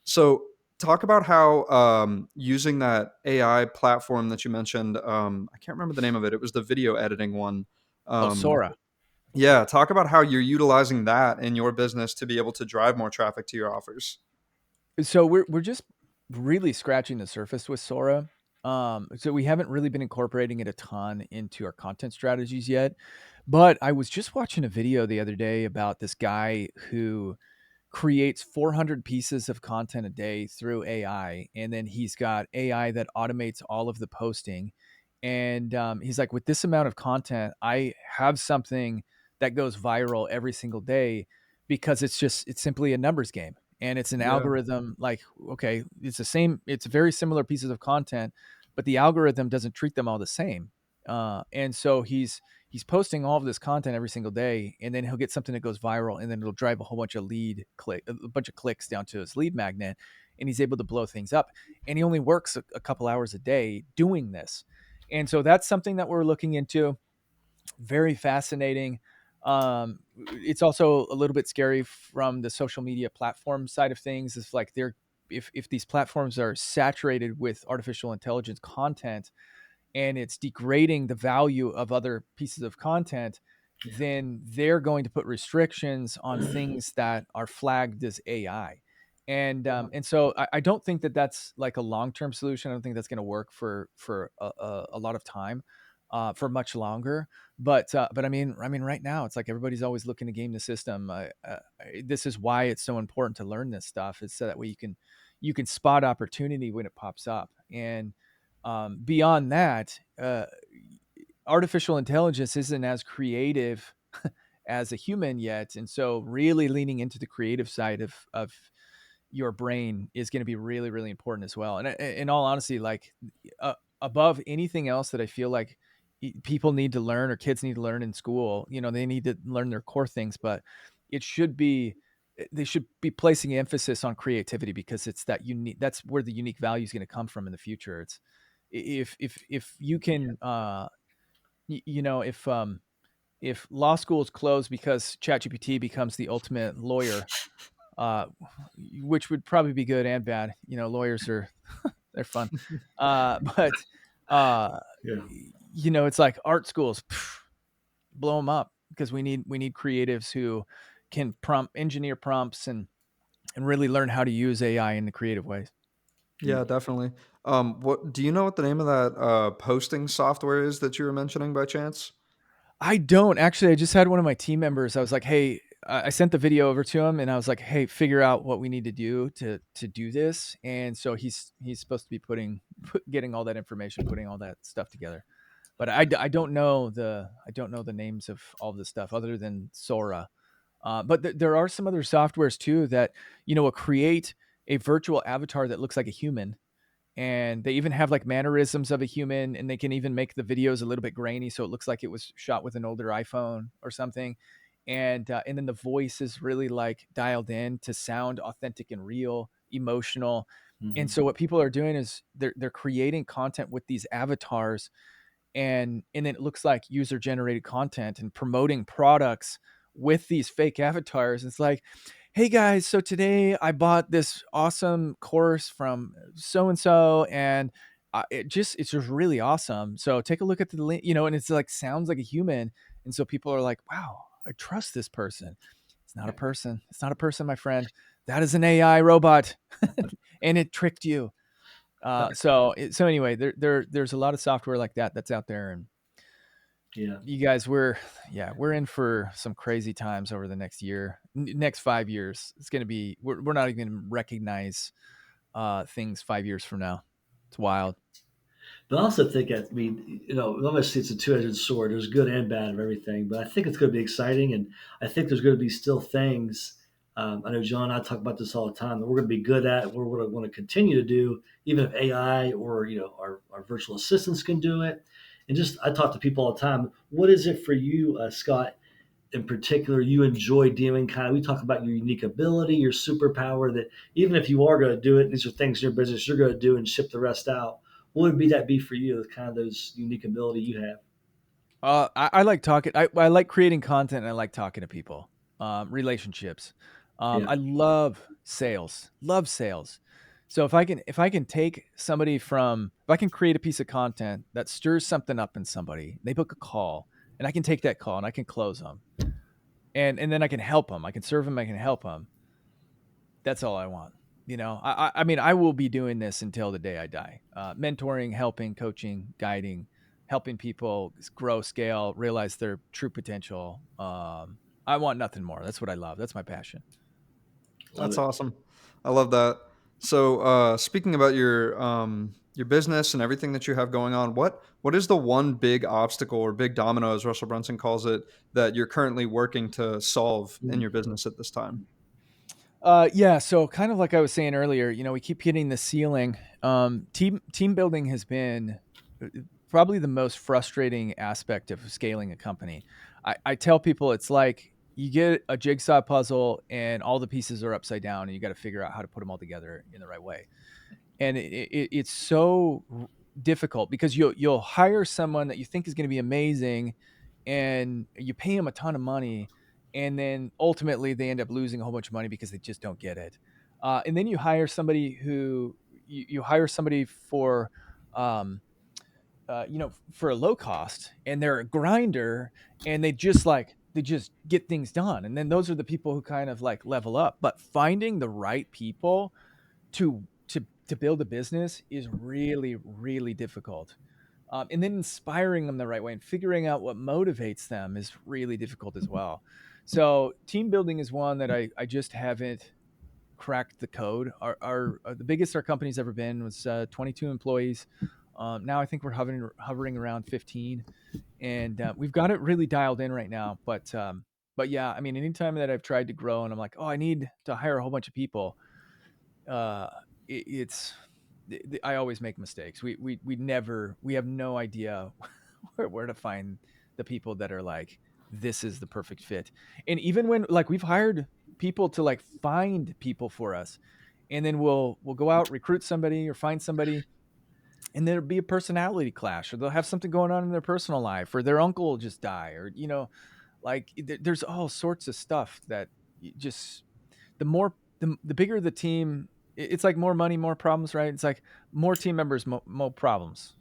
So talk about how using that AI platform that you mentioned. I can't remember the name of it. It was the video editing one. Oh, Um, Sora. yeah, talk about how you're utilizing that in your business to be able to drive more traffic to your offers. So we're just really scratching the surface with Sora. So we haven't really been incorporating it a ton into our content strategies yet. But I was just watching a video the other day about this guy who creates 400 pieces of content a day through AI, and then he's got AI that automates all of the posting. And he's like, with this amount of content, I have something that goes viral every single day, because it's simply a numbers game, and it's an Yeah. algorithm. Like, okay, it's very similar pieces of content, but the algorithm doesn't treat them all the same. And so he's posting all of this content every single day, and then he'll get something that goes viral, and then it'll drive a whole bunch of a bunch of clicks down to his lead magnet, and he's able to blow things up. And he only works a couple hours a day doing this, and so that's something that we're looking into. Very fascinating. It's also a little bit scary from the social media platform side of things. It's like they're if these platforms are saturated with artificial intelligence content, and it's degrading the value of other pieces of content, Yeah. then they're going to put restrictions on things that are flagged as AI. Yeah. And so I don't think that that's like a long term solution. I don't think that's going to work for a lot of time, for much longer. But I mean, right now it's like everybody's always looking to game the system. This is why it's so important to learn this stuff. Is so that way you can spot opportunity when it pops up. And beyond that, artificial intelligence isn't as creative as a human yet, and so really leaning into the creative side of your brain is going to be really really important as well. And in all honesty, like, above anything else that I feel like people need to learn, or kids need to learn in school, they need to learn their core things, but it should be they should be placing emphasis on creativity, because it's that unique that's where the unique value is going to come from in the future. It's if you can if law schools close because ChatGPT becomes the ultimate lawyer, uh, which would probably be good and bad. Lawyers are they're fun, but uh, Yeah. it's like art schools, blow them up, because we need creatives who can engineer prompts and really learn how to use AI in the creative ways. Yeah. Yeah, definitely. What do you know what the name of that posting software is that you were mentioning by chance? I don't actually. I just had one of my team members. I was like, "Hey," I sent the video over to him, and I was like, "Hey, figure out what we need to do to do this." And so he's supposed to be getting all that information, putting all that stuff together. But I don't know the names of all this stuff other than Sora. But there are some other softwares too that will create a virtual avatar that looks like a human, and they even have like mannerisms of a human, and they can even make the videos a little bit grainy so it looks like it was shot with an older iPhone or something. And then the voice is really like dialed in to sound authentic and real, emotional. And Hmm. so what people are doing is they're creating content with these avatars, and then it looks like user generated content, and promoting products with these fake avatars. It's like, hey guys, so today I bought this awesome course from so and so, and it's just really awesome. So take a look at the link, and it's like sounds like a human, and so people are like, wow, I trust this person. It's not a Yeah. person. It's not a person, my friend. That is an AI robot, and it tricked you. So anyway, there's a lot of software like that that's out there, and Yeah. you guys, we're in for some crazy times over the next year, next 5 years. It's gonna be we're not even gonna recognize things 5 years from now. It's wild. But I also think that, I mean, obviously it's a two-edged sword. There's good and bad of everything. But I think it's going to be exciting, and I think there's going to be still things. I know John and I talk about this all the time, that we're going to be good at. We're going to want to continue to do, even if AI or our virtual assistants can do it. And just I talk to people all the time. What is it for you, Scott? In particular you enjoy doing? Kind of, we talk about your unique ability, your superpower, that even if you are going to do it, these are things in your business you're going to do and ship the rest out. What would be for you, kind of those unique ability you have? I like talking. I like creating content, and I like talking to people. Relationships. Yeah. I love sales. Love sales. So if I can take somebody from if I can create a piece of content that stirs something up in somebody, they book a call, and I can take that call and I can close them, and then I can help them. I can serve them. I can help them. That's all I want. I mean, I will be doing this until the day I die. Mentoring, helping, coaching, guiding, helping people grow, scale, realize their true potential. I want nothing more. That's what I love. That's my passion. Love That's it. awesome. I love that. So, speaking about your business and everything that you have going on, what is the one big obstacle or big domino, as Russell Brunson calls it, that you're currently working to solve in Mm. your business at this time? Yeah. So kind of like I was saying earlier, we keep hitting the ceiling. Team building has been probably the most frustrating aspect of scaling a company. I tell people it's like you get a jigsaw puzzle and all the pieces are upside down, and you got to figure out how to put them all together in the right way. And it's so difficult because you'll hire someone that you think is going to be amazing, and you pay them a ton of money, and then ultimately they end up losing a whole bunch of money because they just don't get it. And then you hire somebody who you hire somebody for um, for a low cost, and they're a grinder, and they just get things done. And then those are the people who kind of like level up. But finding the right people to build a business is really, really difficult. And then inspiring them the right way and figuring out what motivates them is really difficult as well. So team building is one that I just haven't cracked the code. The biggest our company's ever been was 22 employees. Now I think we're hovering around 15, and we've got it really dialed in right now. But yeah, I mean, anytime that I've tried to grow and I'm like, oh, I need to hire a whole bunch of people, uh, it's I always make mistakes. We have no idea where to find the people that are like, this is the perfect fit. And even when like we've hired people to like find people for us, and then we'll go out, recruit somebody or find somebody, and there'll be a personality clash, or they'll have something going on in their personal life, or their uncle will just die, or like there's all sorts of stuff that just the more the bigger the team, it's like more money, more problems, right? It's like more team members, more problems.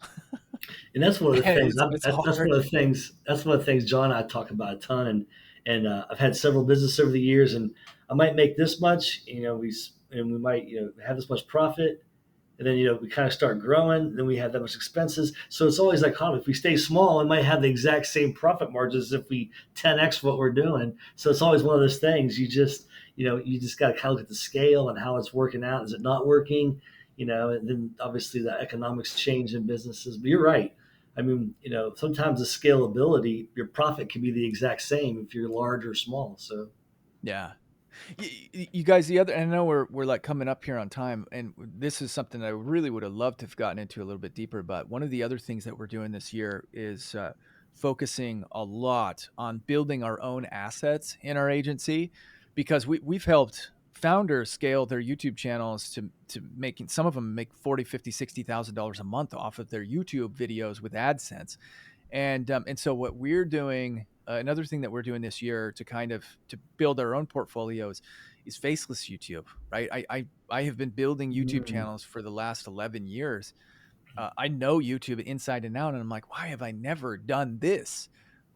And that's one of the And things. it's That's hard. one of the things. That's one of the things John and I talk about a ton. And I've had several businesses over the years, and I might make this much. We might have this much profit, and then we kind of start growing. Then we have that much expenses. So it's always like, if we stay small, we might have the exact same profit margins if we 10x what we're doing. So it's always one of those things. You just got to kind of look at the scale and how it's working out. Is it not working? And then obviously the economics change in businesses. But you're right. I mean, sometimes the scalability, your profit can be the exact same if you're large or small. So Yeah. You guys, the other, and I know we're like coming up here on time, and this is something I really would have loved to have gotten into a little bit deeper. But one of the other things that we're doing this year is focusing a lot on building our own assets in our agency, because we've helped founders scale their YouTube channels to making some of them make 40, 50, $60,000 a month off of their YouTube videos with AdSense. And so what we're doing, another thing that we're doing this year to kind of to build our own portfolios, is Faceless YouTube. Right, I have been building YouTube mm, channels for the last 11 years. I know YouTube inside and out, and I'm like, why have I never done this?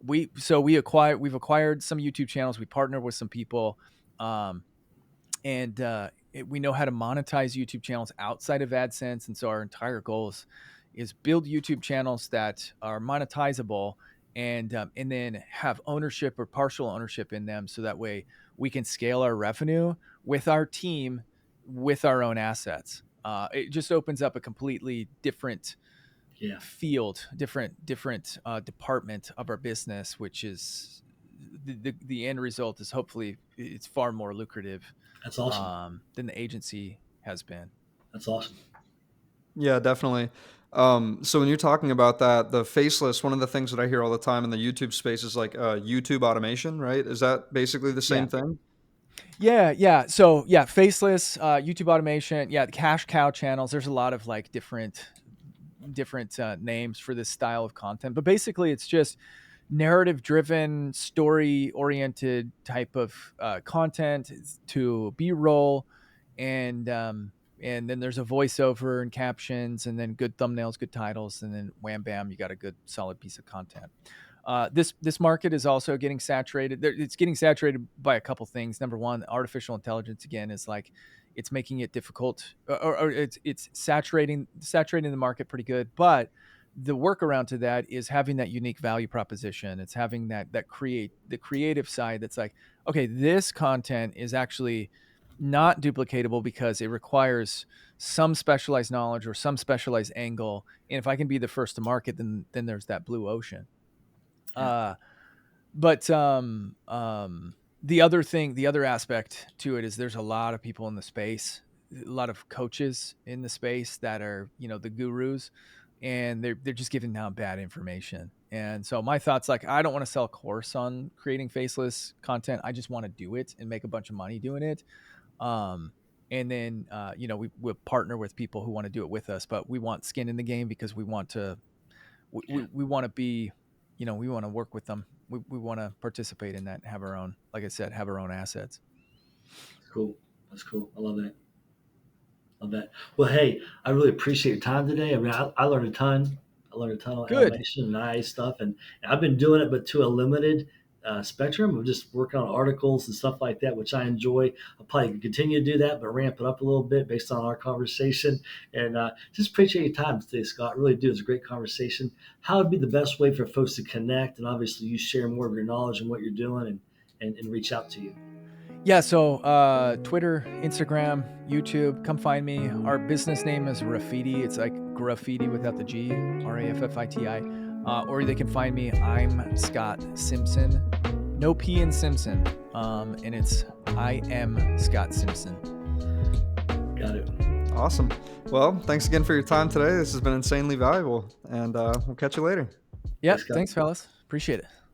We've acquired some YouTube channels. We partnered with some people, um, and we know how to monetize YouTube channels outside of AdSense. And so our entire goal is build YouTube channels that are monetizable, and then have ownership or partial ownership in them, so that way we can scale our revenue with our team, with our own assets. It just opens up a completely different yeah, field, different department of our business, which is the end result is hopefully it's far more lucrative that's awesome. than the agency has been. That's awesome. Yeah, definitely. So when you're talking about that, the faceless, one of the things that I hear all the time in the YouTube space is like YouTube automation, right? Is that basically the Yeah. same thing? Yeah. So yeah, Faceless, YouTube automation, yeah, the cash cow channels. There's a lot of like different names for this style of content, but basically it's just narrative driven, story oriented type of content to B-roll, and and then there's a voiceover and captions, and then good thumbnails, good titles, and then wham bam, you got a good solid piece of content. This market is also getting saturated. It's getting saturated by a couple things. Number one, artificial intelligence again is like it's making it difficult, or it's saturating the market pretty good. But the workaround to that is having that unique value proposition. It's having the creative side that's like, okay, this content is actually not duplicatable because it requires some specialized knowledge or some specialized angle. And if I can be the first to market, then there's that blue ocean. Yeah, Uh, but the other aspect to it is there's a lot of people in the space, a lot of coaches in the space that are, the gurus. and they're just giving down bad information. And so my thoughts, like, I don't want to sell a course on creating faceless content. I just want to do it and make a bunch of money doing it. And then we'll partner with people who want to do it with us, but we want skin in the game because we want to we want to be, we want to work with them. We want to participate in that and have our own, like I said, have our own assets. Cool. That's cool. I love that. Love that. Well, hey, I really appreciate your time today. I mean, I learned a ton. I learned a ton of Good. animation and AI stuff, and I've been doing it, but to a limited spectrum of just working on articles and stuff like that, which I enjoy. I'll probably continue to do that, but ramp it up a little bit based on our conversation. And just appreciate your time today, Scott. Really do. It's a great conversation. How would be the best way for folks to connect? And obviously, you share more of your knowledge and what you're doing, and reach out to you. Yeah, so Twitter, Instagram, YouTube, come find me. Our business name is Graffiti. It's like graffiti without the G, Raffiti. Or they can find me. I'm Scott Simpson. No P in Simpson. And it's I am Scott Simpson. Got it. Awesome. Well, thanks again for your time today. This has been insanely valuable, and we'll catch you later. Yeah, Thanks, Scott. thanks, fellas. Appreciate it.